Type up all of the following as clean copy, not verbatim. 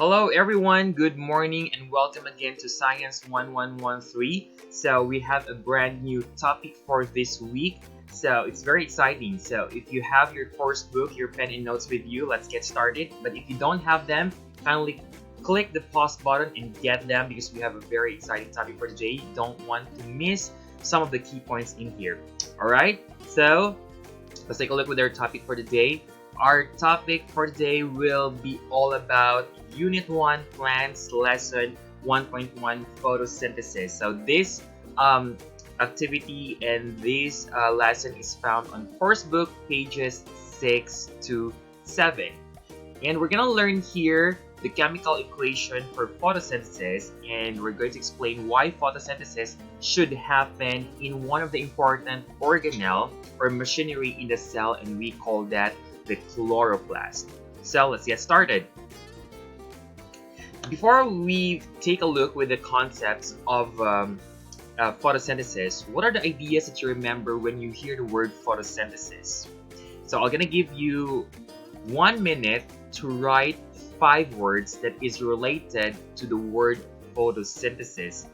Hello everyone, good morning and welcome again to Science 1113. So we have a brand new topic for this week. So it's very exciting. So if you have your course book, your pen and notes with you, let's get started. But if you don't have them, kindly click the pause button and get them because we have a very exciting topic for today. You don't want to miss some of the key points in here. Alright, so let's take a look at our topic for today. Our topic for today will be all about Unit 1 Plants Lesson 1.1 Photosynthesis. So this activity and this lesson is found on Coursebook pages 6 to 7. And we're going to learn here the chemical equation for photosynthesis, and we're going to explain why photosynthesis should happen in one of the important organelle or machinery in the cell, and we call that the chloroplast. So let's get started. Before we take a look with the concepts of photosynthesis, what are the ideas that you remember when you hear the word photosynthesis? So I'm gonna give you 1 minute to write 5 words that is related to the word photosynthesis.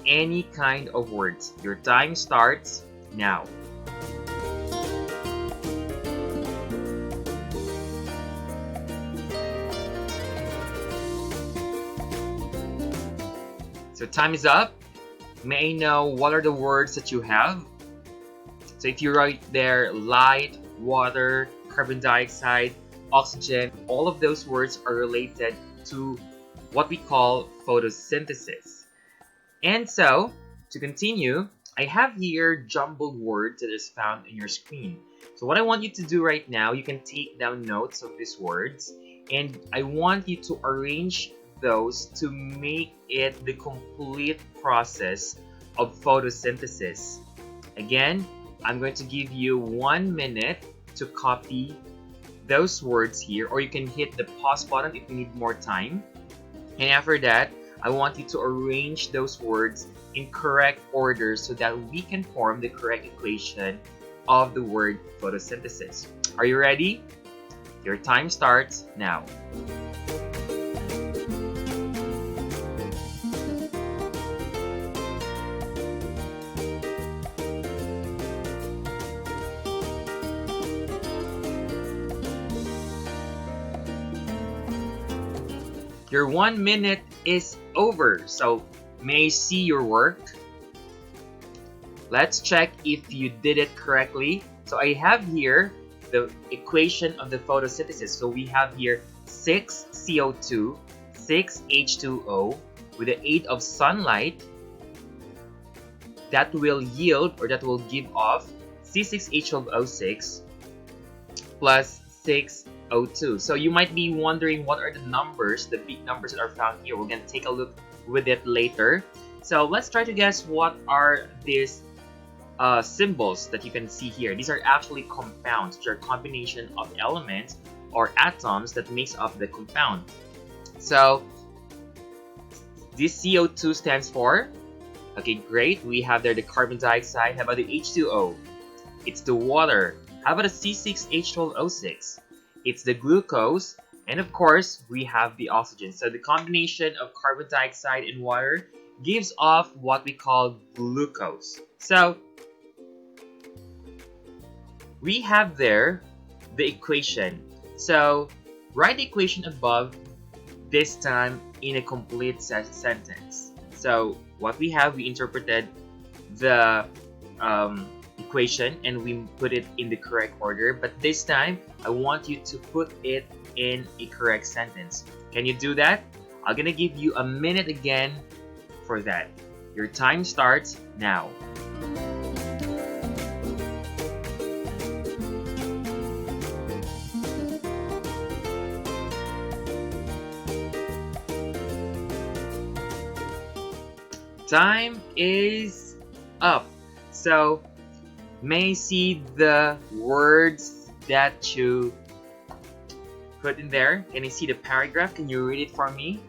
Any kind of words. Your time starts now. So time is up. May I know what are the words that you have? So if you write there light, water, carbon dioxide, oxygen, all of those words are related to what we call photosynthesis. And so, to continue, I have here jumbled words that is found in your screen. So what I want you to do right now, you can take down notes of these words, and I want you to arrange those to make it the complete process of photosynthesis. Again, I'm going to give you 1 minute to copy those words here, or you can hit the pause button if you need more time. And after that, I want you to arrange those words in correct order so that we can form the correct equation of the word photosynthesis. Are you ready? Your time starts now. Your 1 minute is over, so may I see your work? Let's check if you did it correctly. So I have here the equation of the photosynthesis. So we have here 6 CO2, 6 H2O with the aid of sunlight that will yield or that will give off C6H12O6 plus 6 O2. So you might be wondering what are the numbers, the big numbers that are found here. We're going to take a look with it later. So let's try to guess what are these symbols that you can see here. These are actually compounds, which are a combination of elements or atoms that makes up the compound. So this CO2 stands for, okay, great. We have there the carbon dioxide. How about the H2O? It's the water. How about the C6H12O6? It's the glucose, and of course, we have the oxygen. So the combination of carbon dioxide and water gives off what we call glucose. So we have there the equation. So write the equation above, this time in a complete sentence. So what we have, we interpreted the equation and we put it in the correct order, but this time I want you to put it in a correct sentence. Can you do that? I'm gonna give you a minute again for that. Your time starts now. Time is up. So may I see the words that you put in there? Can I see the paragraph? Can you read it for me?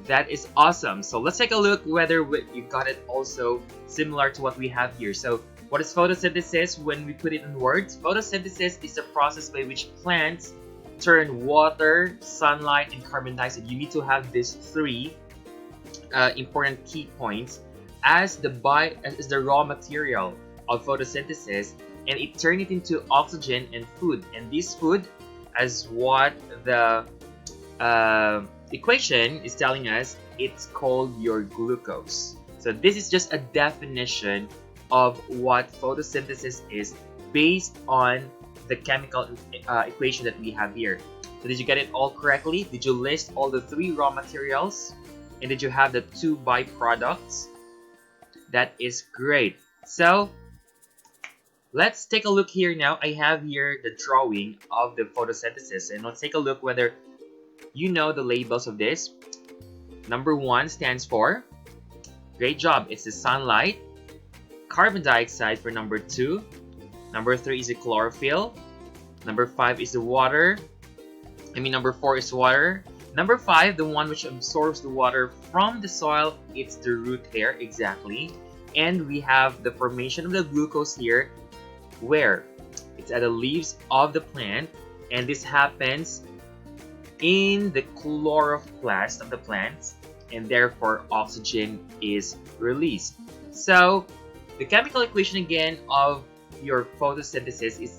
That is awesome. So let's take a look whether you got it also similar to what we have here. So what is photosynthesis when we put it in words? Photosynthesis is the process by which plants turn water, sunlight, and carbon dioxide, you need to have these three important key points as the raw material of photosynthesis, and it turn it into oxygen and food. And this food, as what the equation is telling us, it's called your glucose. So this is just a definition of what photosynthesis is based on the chemical equation that we have here. So did you get it all correctly? Did you list all the three raw materials? And did you have the two byproducts? That is great. So let's take a look here now. I have here the drawing of the photosynthesis, and let's take a look whether you know the labels of this. Number 1 stands for, great job, it's the sunlight. Carbon dioxide for number 2. Number 3 is the chlorophyll. Number 5 is the water. Number 4 is water. Number 5, the one which absorbs the water from the soil, it's the root hair, exactly. And we have the formation of the glucose here, where it's at the leaves of the plant, and this happens in the chloroplast of the plants, and therefore oxygen is released. So the chemical equation again of your photosynthesis is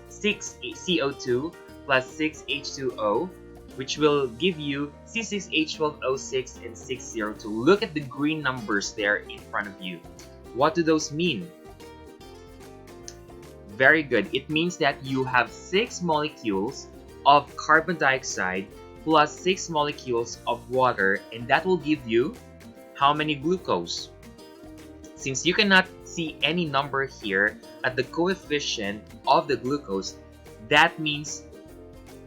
C6CO2 plus 6H2O, which will give you C6H12O6 and 602. Look at the green numbers there in front of you. What do those mean? Very good. It means that you have 6 molecules of carbon dioxide plus 6 molecules of water, and that will give you how many glucose? Since you cannot see any number here at the coefficient of the glucose, that means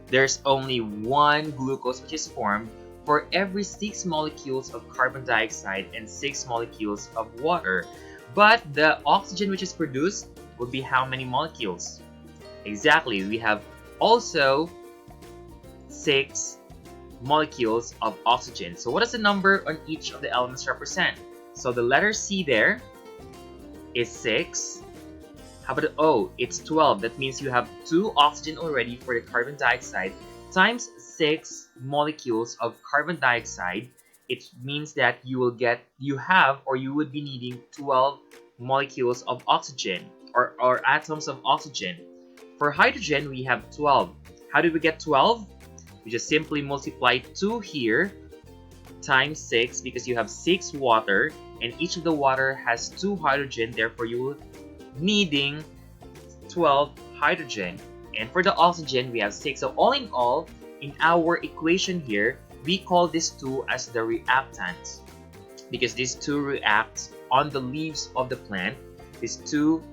there's only one glucose which is formed for every 6 molecules of carbon dioxide and 6 molecules of water. But the oxygen which is produced would be how many molecules? Exactly, we have also 6 molecules of oxygen. So what does the number on each of the elements represent? So the letter C there is 6. How about the O? It's 12. That means you have 2 oxygen already for the carbon dioxide times 6 molecules of carbon dioxide. It means that you would be needing 12 molecules of oxygen or atoms of oxygen. For hydrogen, we have 12. How did we get 12? We just simply multiply 2 here times 6 because you have 6 water, and each of the water has 2 hydrogen, therefore you will needing 12 hydrogen. And for the oxygen, we have 6. So all in all, in our equation here, we call this 2 as the reactants, because these 2 react on the leaves of the plant, these 2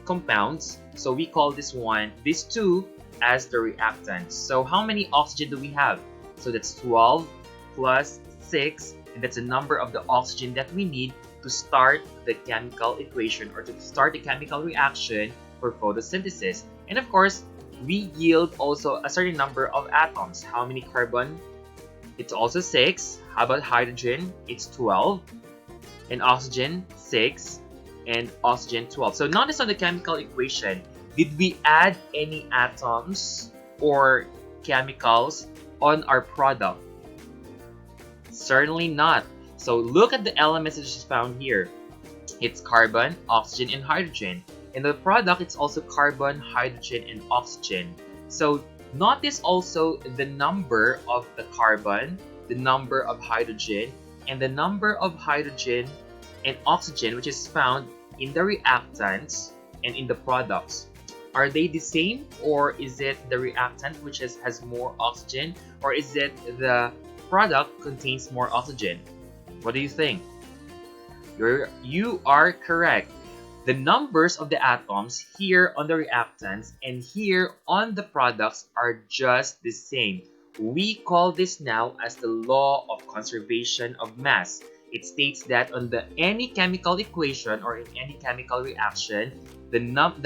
compounds. So we call this 2 as the reactants. So how many oxygen do we have? So that's 12 plus 6, and that's the number of the oxygen that we need to start the chemical equation or to start the chemical reaction for photosynthesis. And of course, we yield also a certain number of atoms. How many carbon? It's also 6. How about hydrogen? It's 12. And oxygen, 6. And oxygen, 12. So notice on the chemical equation, did we add any atoms or chemicals on our product? Certainly not. So look at the elements that is found here. It's carbon, oxygen, and hydrogen. In the product, it's also carbon, hydrogen, and oxygen. So notice also the number of the carbon, the number of hydrogen, and the number of hydrogen and oxygen which is found in the reactants and in the products. Are they the same, or is it the reactant which has more oxygen, or is it the product contains more oxygen? What do you think? You are correct. The numbers of the atoms here on the reactants and here on the products are just the same. We call this now as the law of conservation of mass. It states that on any chemical equation or in any chemical reaction, the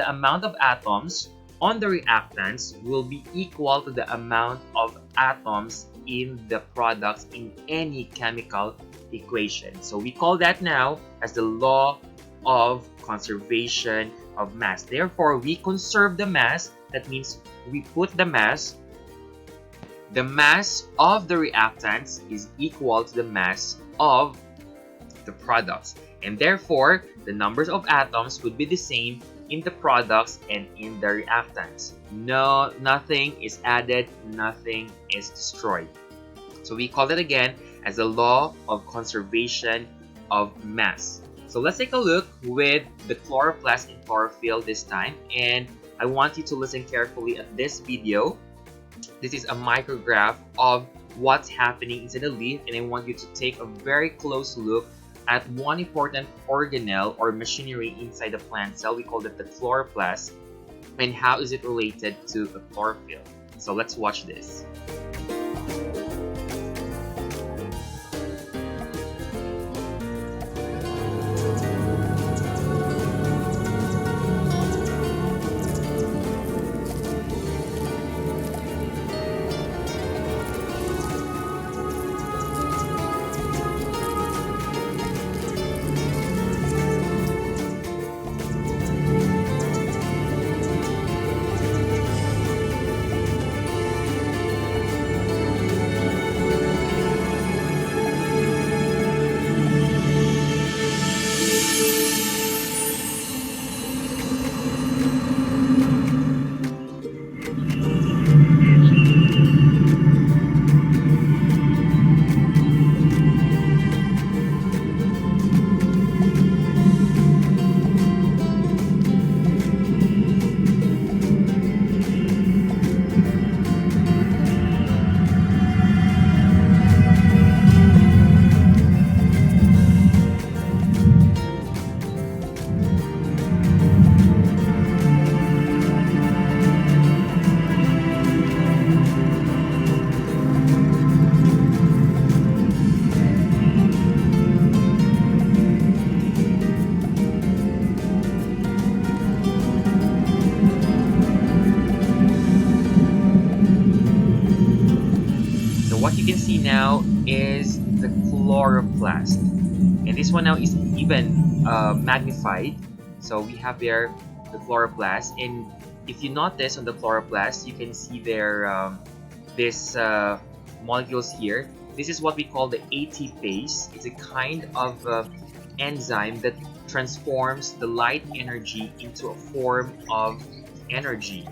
amount of atoms on the reactants will be equal to the amount of atoms in the products in any chemical equation. So we call that now as the law of conservation of mass. Therefore, we conserve the mass. That means we put the mass the mass of the reactants is equal to the mass of the products, and therefore the numbers of atoms would be the same in the products and in the reactants. No, nothing is added, nothing is destroyed. So we call it again as the law of conservation of mass. So let's take a look with the chloroplast and chlorophyll this time, and I want you to listen carefully at this video. This is a micrograph of what's happening inside the leaf, and I want you to take a very close look at one important organelle or machinery inside the plant cell. We call it the chloroplast, and how is it related to the chlorophyll. So let's watch this. What you can see now is the chloroplast, and this one now is even magnified. So we have there the chloroplast, and if you notice on the chloroplast, you can see there this molecules here. This is what we call the ATPase. It's a kind of enzyme that transforms the light energy into a form of energy.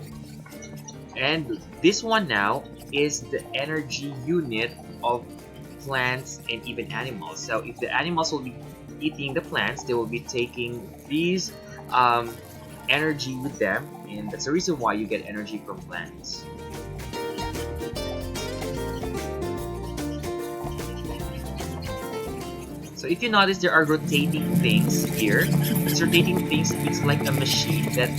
And this one now is the energy unit of plants and even animals. So if the animals will be eating the plants, they will be taking these energy with them, and that's the reason why you get energy from plants. So if you notice, there are rotating things here. These rotating things, it's like a machine that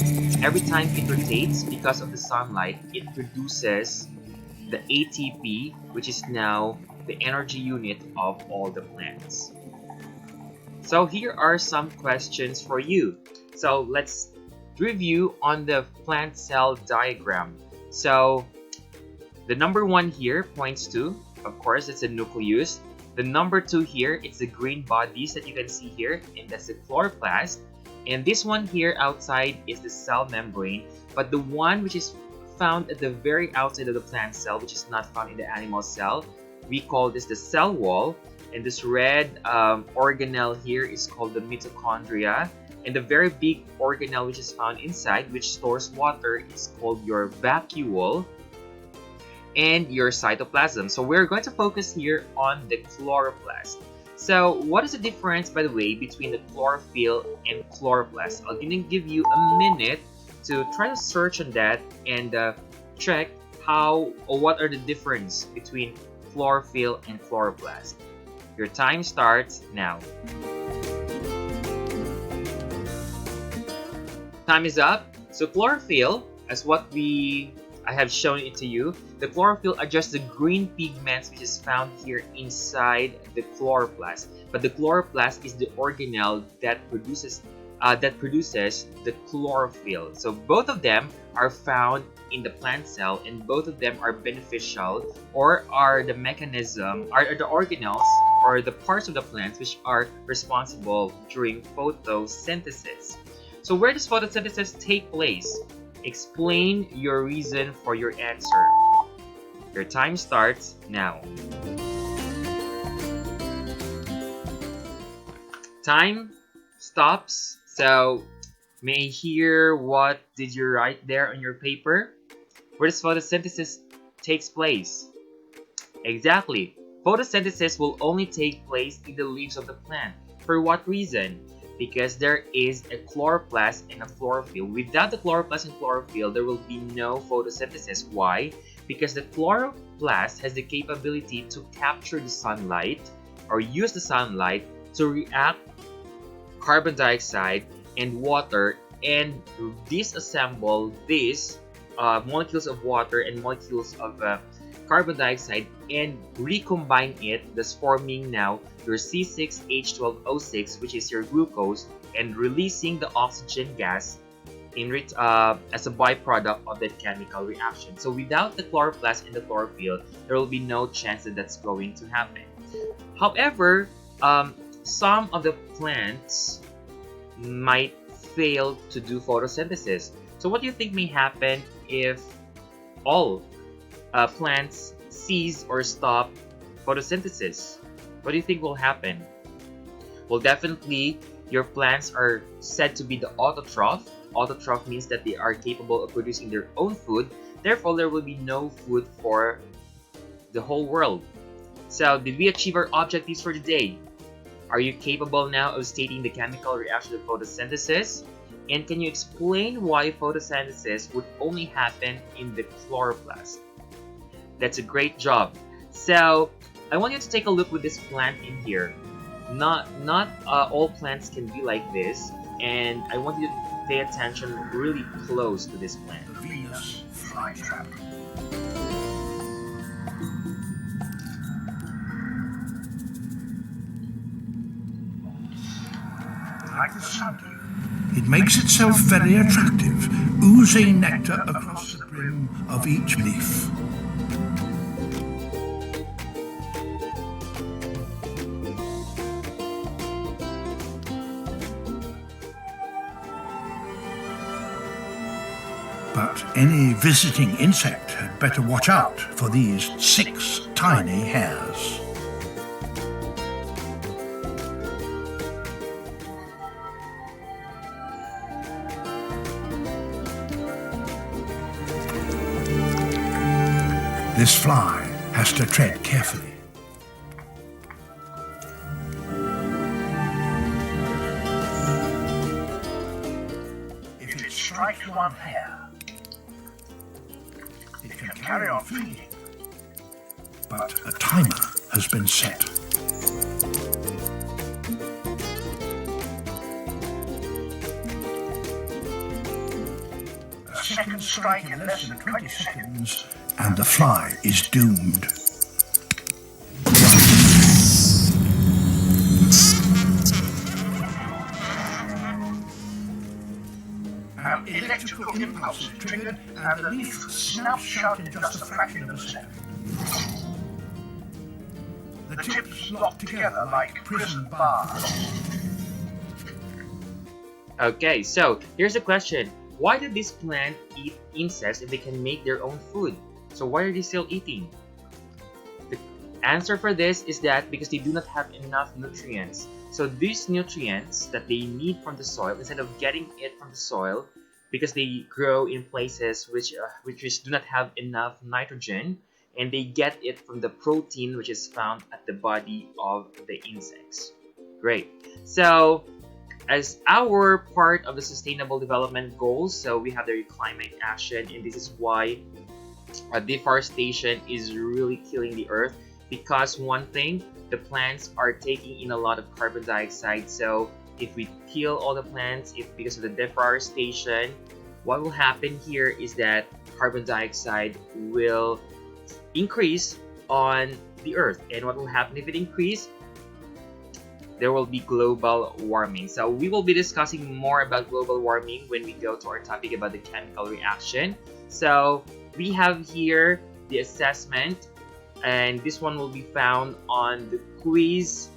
every time it rotates, because of the sunlight, it produces the ATP, which is now the energy unit of all the plants. So here are some questions for you. So let's review on the plant cell diagram. So the number 1 here points to, of course, it's a nucleus. The number 2 here, it's the green bodies that you can see here, and that's the chloroplast. And this one here outside is the cell membrane, but the one which is found at the very outside of the plant cell, which is not found in the animal cell, we call this the cell wall. And this red organelle here is called the mitochondria, and the very big organelle which is found inside, which stores water, is called your vacuole and your cytoplasm. So we're going to focus here on the chloroplast. So what is the difference, by the way, between the chlorophyll and chloroplast? I'll give you a minute to try to search on that and check how or what are the difference between chlorophyll and chloroplast. Your time starts now. Time is up. So chlorophyll, as what I have shown it to you, the chlorophyll are just the green pigments which is found here inside the chloroplast. But the chloroplast is the organelle that produces the chlorophyll. So both of them are found in the plant cell, and both of them are beneficial, or are the mechanism, are the organelles or the parts of the plants which are responsible during photosynthesis. So where does photosynthesis take place? Explain your reason for your answer. Your time starts now. Time stops. So, may I hear what did you write there on your paper? Where does photosynthesis takes place? Exactly. Photosynthesis will only take place in the leaves of the plant. For what reason? Because there is a chloroplast and a chlorophyll. Without the chloroplast and chlorophyll, there will be no photosynthesis. Why? Because the chloroplast has the capability to capture the sunlight or use the sunlight to react carbon dioxide and water and disassemble these molecules of water and molecules of carbon dioxide and recombine it, thus forming now your C6H12O6, which is your glucose, and releasing the oxygen gas as a byproduct of that chemical reaction. So without the chloroplast and the chlorophyll, there will be no chance that that's going to happen. However, some of the plants might fail to do photosynthesis. So what do you think may happen if all plants cease or stop photosynthesis? What do you think will happen? Well, definitely your plants are said to be the autotroph. Autotroph means that they are capable of producing their own food. Therefore, there will be no food for the whole world. So, did we achieve our objectives for today? Are you capable now of stating the chemical reaction of photosynthesis? And can you explain why photosynthesis would only happen in the chloroplast? That's a great job. So, I want you to take a look with this plant in here. Not all plants can be like this, and I want you to pay attention really close to this plant. Venus flytrap. Like the sun, it makes itself very attractive, oozing nectar across the brim of each leaf. But any visiting insect had better watch out for these 6 tiny hairs. This fly has to tread carefully. If it strikes one hair, it can carry on feeding, but a timer has been set. A second strike in less than 20 seconds, and the fly is doomed. An electrical impulse is triggered, and the leaf snaps shut in just a fraction of a second. The tips lock together like prison bars. Okay, so here's a question. Why do these plants eat insects if they can make their own food? So why are they still eating? The answer for this is that because they do not have enough nutrients. So these nutrients that they need from the soil, instead of getting it from the soil, because they grow in places which do not have enough nitrogen, and they get it from the protein which is found at the body of the insects. Great. So as our part of the Sustainable Development Goals, so we have the climate action, and this is why deforestation is really killing the earth, because one thing, the plants are taking in a lot of carbon dioxide. So if we kill all the plants, because of the deforestation, what will happen here is that carbon dioxide will increase on the earth. And what will happen if it increases? There will be global warming. So we will be discussing more about global warming when we go to our topic about the chemical reaction. So we have here the assessment, and this one will be found on the quiz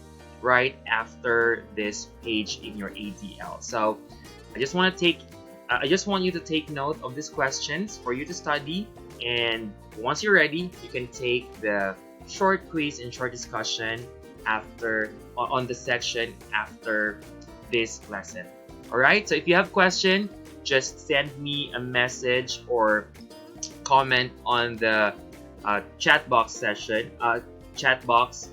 right after this page in your ADL. So I just want you to take note of these questions for you to study, And once you're ready, you can take the short quiz and short discussion after on the section after this lesson. Alright, so if you have question, just send me a message or comment on the chat box session. Chat box,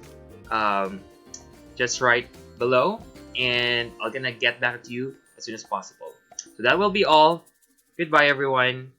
just right below, and I'm gonna get back to you as soon as possible. So that will be all. Goodbye, everyone.